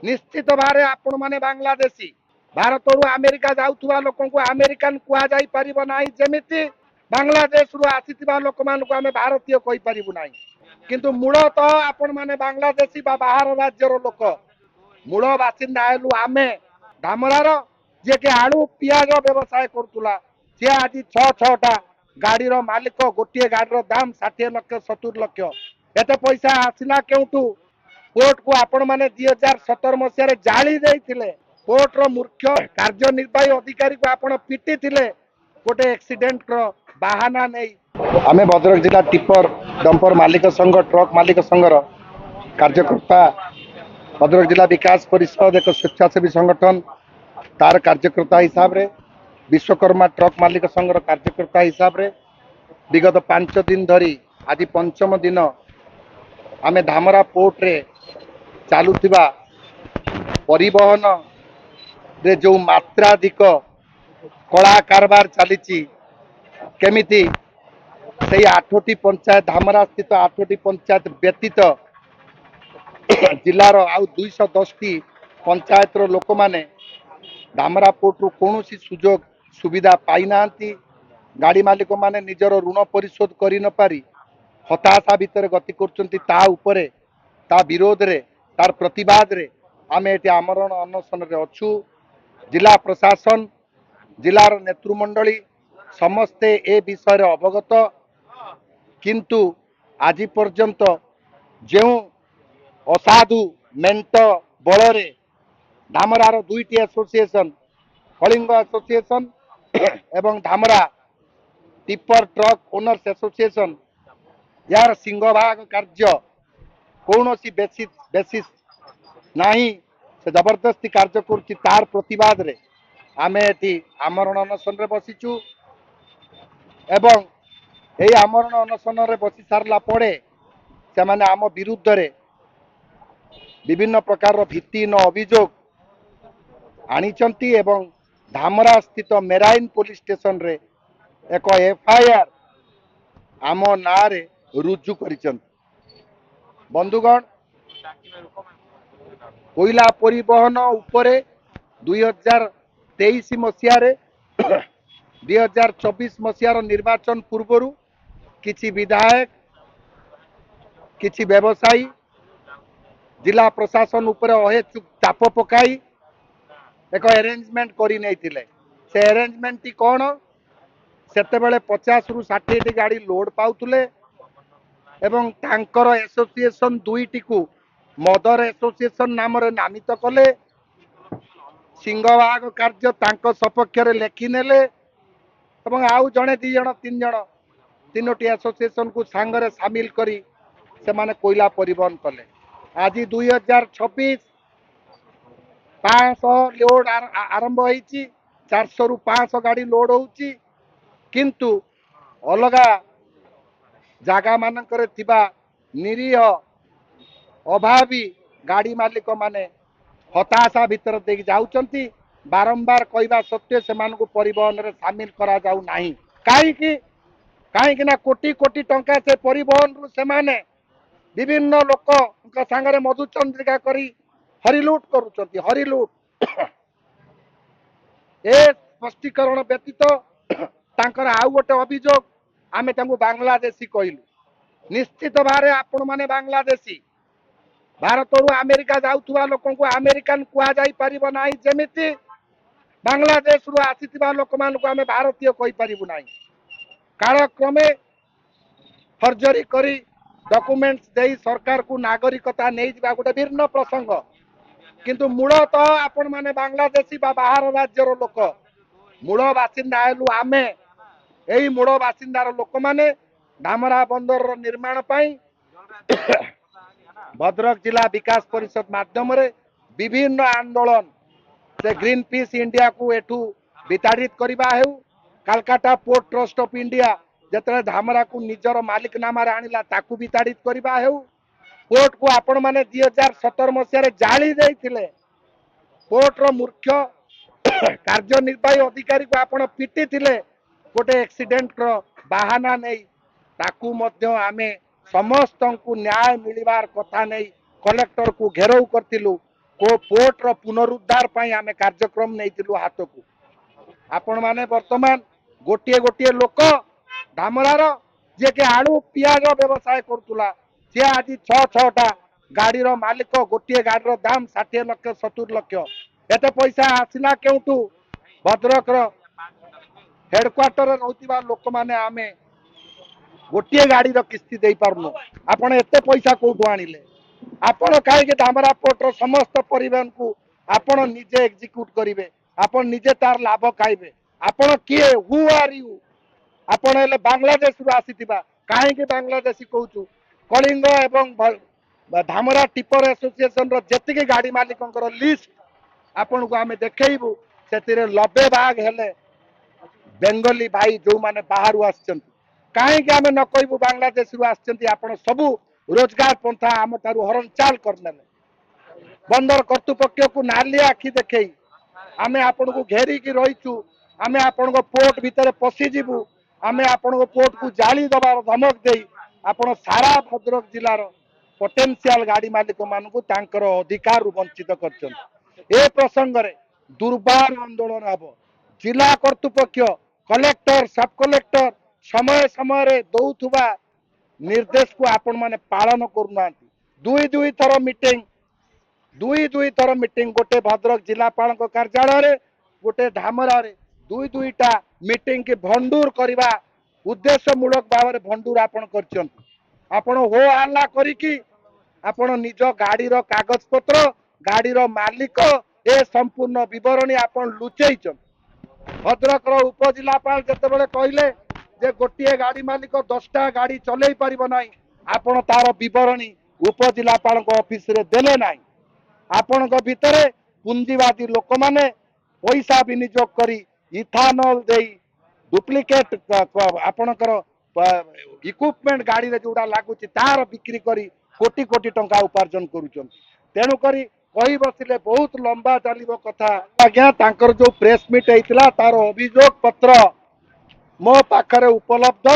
निश्चित भाव आपण मैंने बांग्लादेशी भारत अमेरिका जाऊा लोक अमेरिकान कह ना जमी बांग्लादेश आसी लोक मान आम भारतीय कहीपरू ना किंतु मूलतः आपण मैंने बांग्लादेशी बाहर राज्यर लोक मूल बासिंदा हेलु आमे धामरार जे कि आलू पियाज व्यवसाय करुला सी आज छटा गाड़ी मालिक गोटे गाड़ी दाम 60 लक्ष 70 लक्ष एत पैसा आसला क्योंठू कोर्ट को आपण मैंने 2017 मसीह जाली देते कोर्ट रो मुख्य कार्यनिर्वाही अधिकारी को आपण पिटी थिले गोटे एक्सीडेंट रो बाहाना नहीं आमे भद्रक जिला टिपर डंपर मालिक संघ ट्रक मालिक संघर कार्यकर्ता भद्रक जिला विकास परिषद एक स्वेच्छासेवी संगठन तार कार्यकर्ता हिसाब रे विश्वकर्मा ट्रक मालिक संघर कार्यकर्ता हिसाब रे विगत 5 दिन धरी आज पंचम दिन आमे धामरा पोर्ट रे चालुथिबा परिवहन रे जो मात्राधिक कला कारबार चली केमिति से 8टी पंचायत धामरा स्थित 8टी पंचायत व्यतीत जिलार आउ 210टी पंचायत रो लोक माने धामरा पोर्ट रु कौन सुजोग सुविधा पाई ना गाड़ी मालिक माने निजर ऋण परिशोध करि न पारी हताशा भितर गति कर विरोध रे तार प्रतिवाद रे आमे एटी आमरण अनशन रे अछु जिला प्रशासन जिलार नेतृमंडली समस्ते ए विषय रे अवगत किंतु आज पर्यंत जो असाधु मेंट बल धामरार 2टी एसोसिएशन कलिंग एसोसिएशन एवं Dhamra tipper truck owners association यार सिंहभाग कार्य कौन सी बेसिस नहीं से जबरदस्ती कार्य करुच्ची तार प्रतिवाद रे आमे एटी आमरण अनशन रे बसीचु एवं यही आमरण अनशन रे बसी सारला पड़े से माने आम विरुद्ध रे विभिन्न प्रकार भित्तिहीन अभियोग आनिचंती एवं धामरा स्थित मेराइन पुलिस स्टेशन रे एक एफआईआर आम ना रे रुजु करिसंती बंधुगण कोयला परिवहन उपरे 2023 मसीह 2024 मसीहार निर्वाचन पूर्व किछि विधायक किछि व्यवसायी जिला प्रशासन उपर अहेतुक चाप पकाई एक अरेंजमेंट करी नहीं से अरेंजमेंट टी कौन सेते बेले 50 रु 60 टी गाड़ी लोड पाउतले एवं तांकर एसोसिएशन 2टी को मदर एसोसिएशन नाम रे नामित कले सिंहभाग कार्य तांको सपक्ष रे लेखि नेले एवं आउ जणे 2 जण 3 जण 3टी एसोसिएशन को सांगरे शामिल करी से माने कोयला परिवहन कले आज 2026 500 लोड आरंभ होईची 400 रु 500 गाड़ी लोड होउची किंतु अलगा जागा मानकर थिबा निरीह अभावी गाड़ी मालिक माने हताशा भितर देख जाउचंती बारंबार कहवा सत्वे से मानकु परिवहन रे शामिल करा जाउ नाही कहीं ना कोटी कोटी टंका से परिवहन रु से माने विभिन्न लोक सांगरे मधुचंद्रिका करी हरिलुट करुचंती हरिलुट ए स्पष्टीकरण व्यतीत तांकर आउ गोटे अभियोग आमे तांको बांग्लादेशी कहलु निश्चित भाव आपण माने बांग्लादेशी भारत अमेरिका जाऊा लोक अमेरिकान कह ना जमी बांग्लादेश रु आसी लोक मान आम भारतीय कहीपरू ना कालक्रमे फर्जरी करी डॉक्यूमेंट्स दे सरकार को नागरिकता नहीं जा गोटे भिन्न प्रसंग किंतु मूलतः आपण माने बांग्लादेशी बाहर राज्यर लोक मूल बासिंदा हेलु आमे यही मूल बासिंदार लोक माने धामरा बंदर निर्माण पाई भद्रक जिला विकास परिषद माध्यम रे विभिन्न आंदोलन से ग्रीन पीस इंडिया को एठू विताड़ित करवा हेउ Kolkata port trust of India जतरे धामरा को निजर मालिक नाम आनिला ताकू विताड़ित करवा हेउ पोर्ट को आपण माने 2017 मसीह जाली देते पोर्ट रो मुख्य कार्यनिर्वाही अधिकारी को आपण पिटी थिले गोटे एक्सीडेंट रो बाहाना नहीं ताकू मध्य आमे समस्त को न्याय मिलवार कथा नहीं कलेक्टर को घेराव करथिलु को पोर्ट रो पुनरुद्धार पई आमे कार्यक्रम नेइतिलु हातकू आपण माने वर्तमान गोटिए गोटिए लोक धामरार जे के आलू पियाज व्यवसाय करतुला से आज 6-6टा गाड़ीर मालिक गोटे गाड़ीर दाम 60 लाख 70 लाख एते पैसा आसिला केउटू भद्रक हेडक्वार्टर रहउतिबा लोक माने आमे गोटे गाड़ीर किस्ती दे पारनु आपण एते पैसा कोठू आनिले आपण काहे के धामरा पोर्टर समस्त परिवहन को आपण निजे एग्जीक्यूट करिवे आपण निजे तार लाभ खाइबे आपण किए हु आर यू आपण हेले बांग्लादेश रु आसीतिबा काहे के बांग्लादेशी कहूचु कलिंग एवं धामरा टिपर एसोसिएशन रो जेतिके गाड़ी मालिकंकर लिस्ट आपण को आमे देखैबु सेतिरे 90 भाग हेले बेंगली भाई जो माने बाहर आछंती काहे के आमे न कहबु बांग्लादेश रु आछंती आपण सबु रोजगार पंथा आम तारु हरण चाल करनेले बंदर कर्तृपक्ष को नाली आखि देखई आमे आपण को घेरी की रहीचु आमे आपण को पोर्ट भितर पसी जिबु आमे आपण को पोर्ट को जाली दबार धमक देई आपण सारा भद्रक जिलार पोटेंशियल गाड़ी मालिक मान को तांकर अधिकार वंचित करछन ए प्रसंग रे दुर्बार आंदोलन हब जिला कर्तृपक्ष कलेक्टर सब कलेक्टर समय समय रे दौथुबा निर्देश को आपण माने पालन करूना दुई दुई थर मीटिंग गोटे भद्रक जिलापाल कार्यालय गोटे धामरा दुई दुईटा मीटिंग के भंडूर करवा उद्देश्य मूलक भाव में भंडूर आपण आपण हो हल्ला करिकी आपण निज गाड़ी रो कागज पत्र गाड़ी रो मालिक ए संपूर्ण विवरणी आपण लुचेई भद्रक उपजिलापाल जितेबाला कहले जे गोटे गाड़ी मालिक 10टा गाड़ी चलई पारिब नाही आपण तार विवरणी उपजिलापाल ऑफिस रे देले नाही आपण भितर पुंजीवादी लोक माने पैसा विनियोग करी इथानल देई डुप्लिकेट आपणकर इक्विपमेंट गाड़ी रे जोड़ा लागुची तार बिक्री करी कोटी कोटी टंका उपार्जन करूछन तेणु करी कही बसिले बहुत लंबा चलिबो कथा आज्ञा तांकर जो प्रेस मीट हेतिला तार अभियोग पत्र मो पाखरे उपलब्ध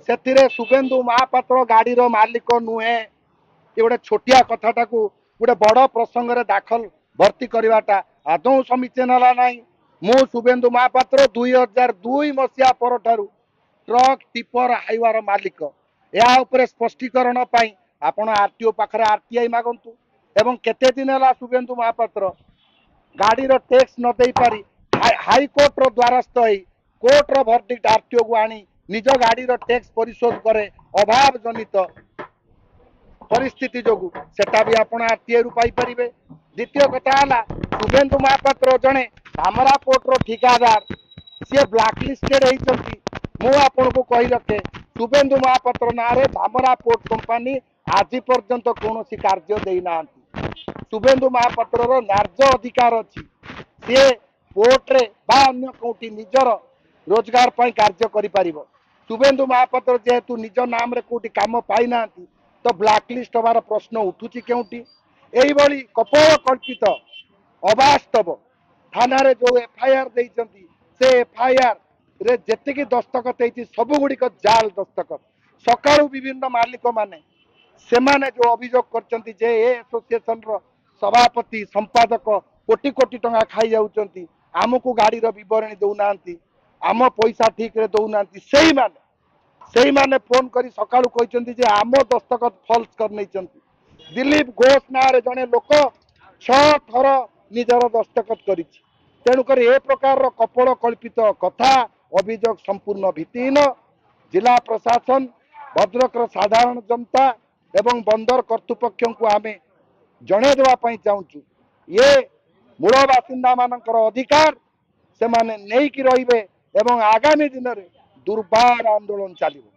सेतिरे शुभेन्दु महापात्र गाड़ीर मालिक नुहे ये गोटे छोटिया कथाटा को गोटे बड़ प्रसंग रे दाखल भर्ती करवाटा आदौ समीचीन है ना मु शुभेन्दु महापात्र 2002 मसीहा पर ट्रक टिपर हाइवार मालिक या उपरे स्पष्टीकरण पाई आपण आरटीओ पाखरे आरटीआई मागंतु एवं केते दिन है शुभेन्दु महापात्र गाड़ी टैक्स न दे पारी हाईकोर्ट रो द्वारस्थ होई कोर्ट रो भर्डिक्ट आरटीओ को आनी निज गाड़ी टैक्स परिशोध करे अभाव जनित परिस्थिति जोगु सेटा भी आपण आरटीआई रु पाई परिबे द्वितीय कथा हला शुभेन्दु महापात्र जने धामरा पोर्ट रो ठिकादार सी ब्लैक लिस्टेड होइचंती मु आपण को कहि रखे शुभेन्दु महापात्र नारे धामरा पोर्ट कंपनी आज पर्यंत कोनोसी कार्य देई नांती शुभेन्दु महापात्र रो न्याय्य अधिकार अछि से पोर्ट रे बा अन्य कोठी निजर रोजगार पई कार्य करि परिबो शुभेन्दु महापात्र जेहेतु निज नाम रे कोठी काम पाई नांती तो ब्लैक लिस्ट हमार प्रश्न उठुची केउटी एई भली कपोल कल्पित अवास्तव थाना रे जो एफआईआर देइचंती से एफआईआर रे जेतिकी दस्तखत हेची सब गुड़िक जाल दस्तखत सकाळु विभिन्न मालिक माने से माने जो अभियोग करचंती जे ए एसोसिएशन रो सभापति संपादक कोटी कोटी टंका खाई जाउचंती आमको गाड़ी रो विवरणी दउनांती आम पैसा ठीक रे दउनांती सेही माने फोन करी सकाळु कहचंती जे आम दस्तखत फॉल्स कर नैचंती दिलीप घोष ना रे जने लोक 6 थर निजर दस्तखत करिछि तेणु कर ए प्रकार रो कपोल कल्पित कथा अभियोग संपूर्ण भित्तिहीन जिला प्रशासन भद्रक साधारण जनता एवं बंदर कर्तृपक्ष को आमे जणे देवा पई चाहूचु ये मूल बासिंदा मानकर अधिकार से माने नहीं कि रहिबे एवं आगामी दिन रे दुर्बार आंदोलन चलिबो।